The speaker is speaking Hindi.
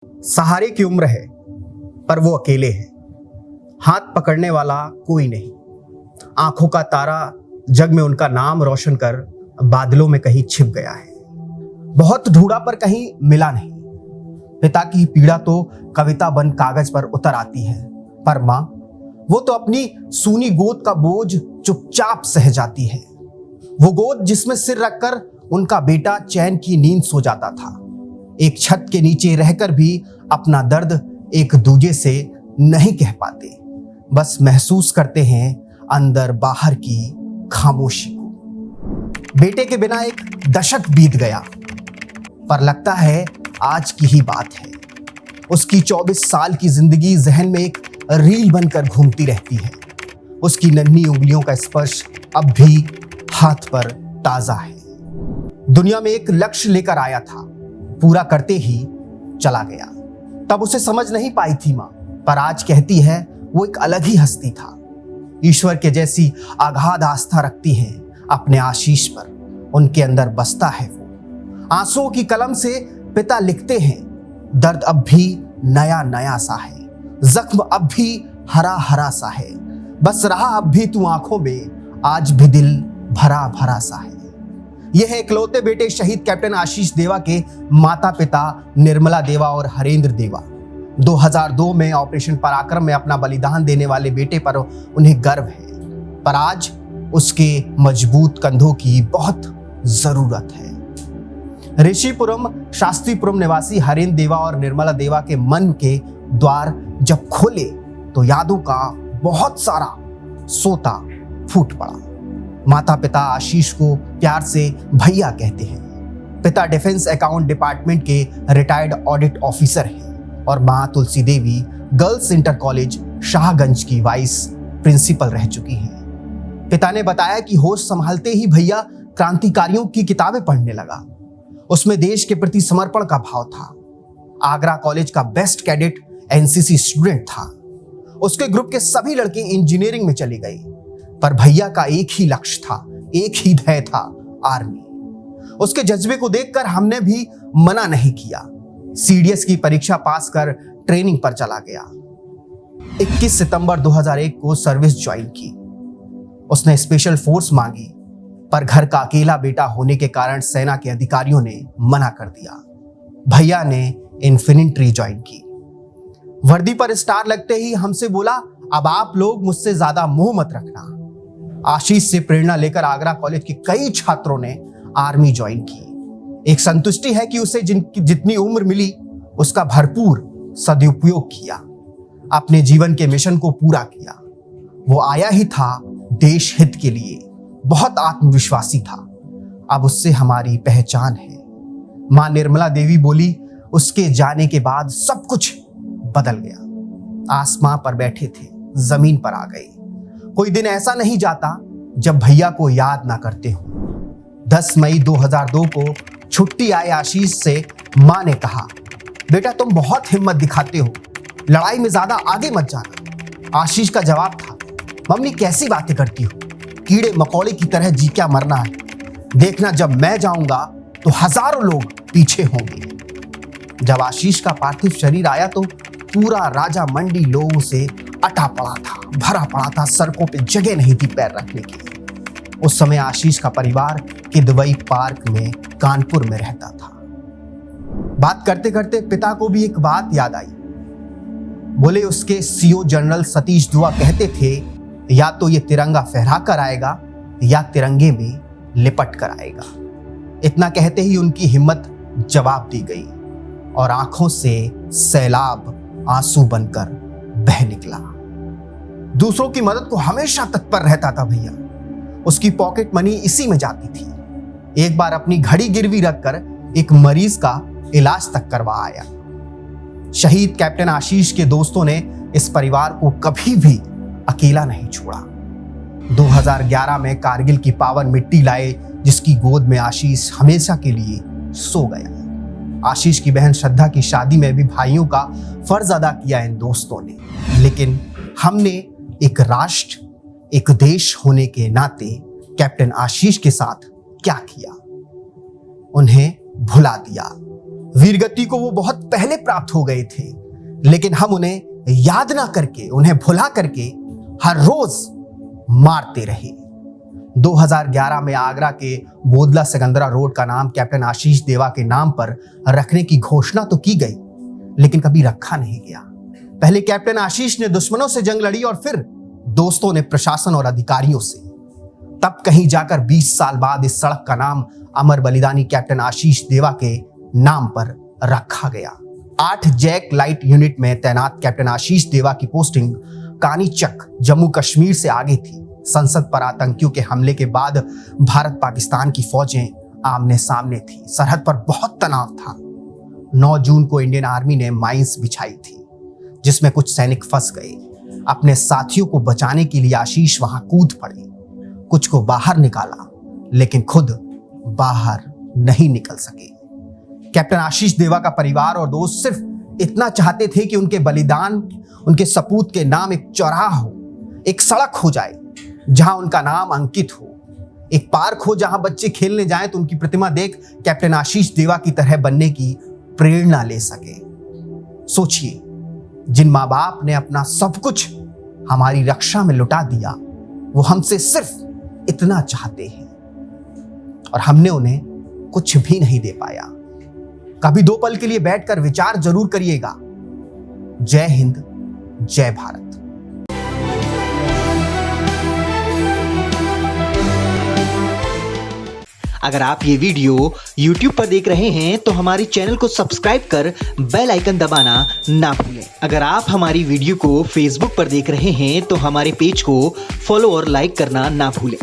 सहारे की उम्र है पर वो अकेले हैं। हाथ पकड़ने वाला कोई नहीं। आंखों का तारा जग में उनका नाम रोशन कर बादलों में कहीं छिप गया है। बहुत ढूंढा पर कहीं मिला नहीं। पिता की पीड़ा तो कविता बन कागज पर उतर आती है, पर मां वो तो अपनी सूनी गोद का बोझ चुपचाप सह जाती है। वो गोद जिसमें सिर रखकर उनका बेटा चैन की नींद सो जाता था। एक छत के नीचे रहकर भी अपना दर्द एक दूजे से नहीं कह पाते, बस महसूस करते हैं अंदर बाहर की खामोशी को। बेटे के बिना एक दशक बीत गया, पर लगता है आज की ही बात है। उसकी 24 साल की जिंदगी जहन में एक रील बनकर घूमती रहती है। उसकी नन्ही उंगलियों का स्पर्श अब भी हाथ पर ताजा है। दुनिया में एक लक्ष्य लेकर आया था, पूरा करते ही चला गया। तब उसे समझ नहीं पाई थी मां, पर आज कहती है वो एक अलग ही हस्ती था। ईश्वर के जैसी अगाध आस्था रखती है अपने आशीष पर। उनके अंदर बसता है वो। आंसुओं की कलम से पिता लिखते हैं, दर्द अब भी नया नया सा है, जख्म अब भी हरा हरा सा है, बस रहा अब भी तू आंखों में, आज भी दिल भरा भरा सा है। यह है इकलौते बेटे शहीद कैप्टन आशीष देवा के माता पिता निर्मला देवा और हरेंद्र देवा। 2002 में ऑपरेशन पराक्रम में अपना बलिदान देने वाले बेटे पर उन्हें गर्व है, पर आज उसके मजबूत कंधों की बहुत जरूरत है। ऋषिपुरम शास्त्रीपुरम निवासी हरेंद्र देवा और निर्मला देवा के मन के द्वार जब खोले तो यादों का बहुत सारा सोता फूट पड़ा। माता पिता आशीष को प्यार से भैया कहते हैं। पिता डिफेंस अकाउंट डिपार्टमेंट के रिटायर्ड ऑडिट ऑफिसर हैं और मां Tulsi Devi girls inter college Shahganj की वाइस प्रिंसिपल रह चुकी हैं। पिता ने बताया कि होश संभालते ही भैया क्रांतिकारियों की किताबें पढ़ने लगा। उसमें देश के प्रति समर्पण का भाव था। आगरा कॉलेज का बेस्ट कैडेट एनसीसी स्टूडेंट था। उसके ग्रुप के सभी लड़के इंजीनियरिंग में चले गए, पर भैया का एक ही लक्ष्य था, एक ही ध्येय था, आर्मी। उसके जज्बे को देखकर हमने भी मना नहीं किया। सीडीएस की परीक्षा पास कर ट्रेनिंग पर चला गया। 21 सितंबर 2001 को सर्विस ज्वाइन की। उसने स्पेशल फोर्स मांगी, पर घर का अकेला बेटा होने के कारण सेना के अधिकारियों ने मना कर दिया। भैया ने इन्फिनिट्री ज्वाइन की। वर्दी पर स्टार लगते ही हमसे बोला, अब आप लोग मुझसे ज्यादा मोह मत रखना। आशीष से प्रेरणा लेकर आगरा कॉलेज के कई छात्रों ने आर्मी ज्वाइन की। एक संतुष्टि है कि उसे जितनी उम्र मिली उसका भरपूर सदुपयोग किया, अपने जीवन के मिशन को पूरा किया। वो आया ही था देश हित के लिए, बहुत आत्मविश्वासी था। अब उससे हमारी पहचान है। मां निर्मला देवी बोली, उसके जाने के बाद सब कुछ बदल गया। आसमां पर बैठे थे, जमीन पर आ गए। कोई दिन ऐसा नहीं जाता जब भैया को याद ना करते हो। 10 मई 2002 को छुट्टी आए आशीष से मां ने कहा, बेटा तुम बहुत हिम्मत दिखाते हो, लड़ाई में ज्यादा आगे मत जाना। आशीष का जवाब था, मम्मी कैसी बातें करती हो, कीड़े मकोड़े की तरह जी क्या मरना है। देखना जब मैं जाऊंगा तो हजारों लोग पीछे होंगे। जब आशीष का पार्थिव शरीर आया तो पूरा राजा मंडी लोगों से अटा पड़ा था, भरा पड़ा था। सड़कों पे जगह नहीं थी पैर रखने की। उस समय आशीष का परिवार किदवई पार्क में कानपुर में रहता था। बात करते करते पिता को भी एक बात याद आई। बोले, उसके सीओ जनरल सतीश दुआ कहते थे, या तो ये तिरंगा फहरा कर आएगा या तिरंगे में लिपट कर आएगा। इतना कहते ही उनकी हिम्मत जवाब दी गई और आंखों से सैलाब आंसू बनकर बह निकला। दूसरों की मदद को हमेशा तत्पर रहता था भैया। उसकी पॉकेट मनी इसी में जाती थी। एक बार अपनी घड़ी गिरवी रखकर एक मरीज का इलाज तक करवा आया। शहीद कैप्टन आशीष के दोस्तों ने इस परिवार को कभी भी अकेला नहीं छोड़ा। 2011 में कारगिल की पावन मिट्टी लाए, जिसकी गोद में आशीष हमेशा के लिए सो गया। आशीष की बहन श्रद्धा की शादी में भी भाइयों का फर्ज अदा किया इन दोस्तों ने, लेकिन हमने एक राष्ट्र, एक देश होने के नाते कैप्टन आशीष के साथ क्या किया? उन्हें भुला दिया, वीरगति को वो बहुत पहले प्राप्त हो गए थे, लेकिन हम उन्हें याद ना करके, उन्हें भुला करके हर रोज मारते रहे। 2011 में आगरा के बोदला सिकंदरा रोड का नाम कैप्टन आशीष देवा के नाम पर रखने की घोषणा तो की गई, लेकिन कभी रखा नहीं गया। पहले कैप्टन आशीष ने दुश्मनों से जंग लड़ी और फिर दोस्तों ने प्रशासन और अधिकारियों से। तब कहीं जाकर 20 साल बाद इस सड़क का नाम अमर बलिदानी कैप्टन आशीष देवा के नाम पर रखा गया। 8 जैक लाइट यूनिट में तैनात कैप्टन आशीष देवा की पोस्टिंग कानीचक जम्मू कश्मीर से आगे थी। संसद पर आतंकियों के हमले के बाद भारत पाकिस्तान की फौजें आमने सामने थी। सरहद पर बहुत तनाव था। 9 जून को इंडियन आर्मी ने माइंस बिछाई थी, जिसमें कुछ सैनिक फंस गए। अपने साथियों को बचाने के लिए आशीष वहां कूद पड़े। कुछ को बाहर निकाला, लेकिन खुद बाहर नहीं निकल सके। कैप्टन आशीष देवा का परिवार और दोस्त सिर्फ इतना चाहते थे कि उनके बलिदान, उनके सपूत के नाम एक चौराहा हो, एक सड़क हो जाए जहां उनका नाम अंकित हो, एक पार्क हो जहां बच्चे खेलने जाएं तो उनकी प्रतिमा देख कैप्टन आशीष देवा की तरह बनने की प्रेरणा ले सके। सोचिए, जिन माँ बाप ने अपना सब कुछ हमारी रक्षा में लुटा दिया, वो हमसे सिर्फ इतना चाहते हैं और हमने उन्हें कुछ भी नहीं दे पाया। कभी 2 पल के लिए बैठकर विचार जरूर करिएगा। जय हिंद, जय भारत। अगर आप ये वीडियो YouTube पर देख रहे हैं तो हमारे चैनल को सब्सक्राइब कर बेल आइकन दबाना ना भूलें। अगर आप हमारी वीडियो को Facebook पर देख रहे हैं तो हमारे पेज को फॉलो और लाइक करना ना भूलें।